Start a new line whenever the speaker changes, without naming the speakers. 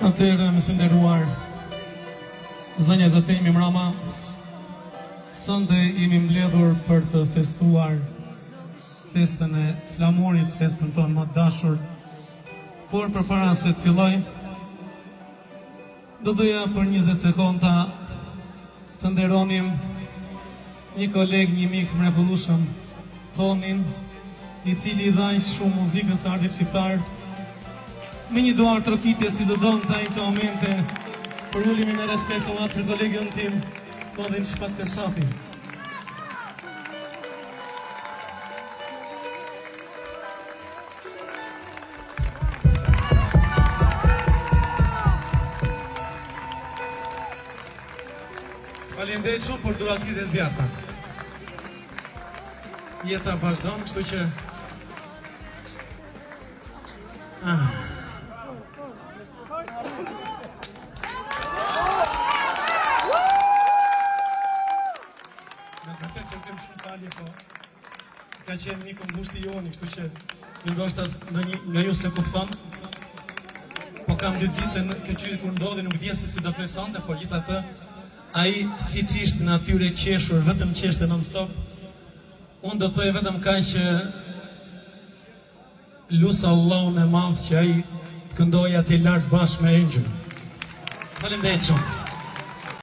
Atëherë, më së nderuar zënja e Zotit Mrama, sonte jemi mbledhur për të festuar festën e flamurit, festën tonë më të dashur. Por përpara se të filloj, do doja për 20 sekonda të nderonim një koleg, një mik të mrekullueshëm, Tonin, i cili i dhaj shumë muzikës së artit shqiptar, me një duar trokitjes që do donë të ajnë të momente për ullimin e respektuat për kolegën tim, Kodin Shpat Pesati. Faleminderit shumë për dhuratit e zjarta. Jeta vazhdon, kështu që ka qenë një këmbushti joni, kështu që ju ndoshta nga ju se kupton, po kam 2 ditë se kjo qytet kur ndodhi nuk dija se si do presonte, por gjithatë ai siç ishte natyrë e qeshur, vetëm qeshte non stop. Unë do thoj vetëm kaq që lusa Allahun e madh që ai të këndoj aty lart bashkë me engjëjt. Faleminderit shumë.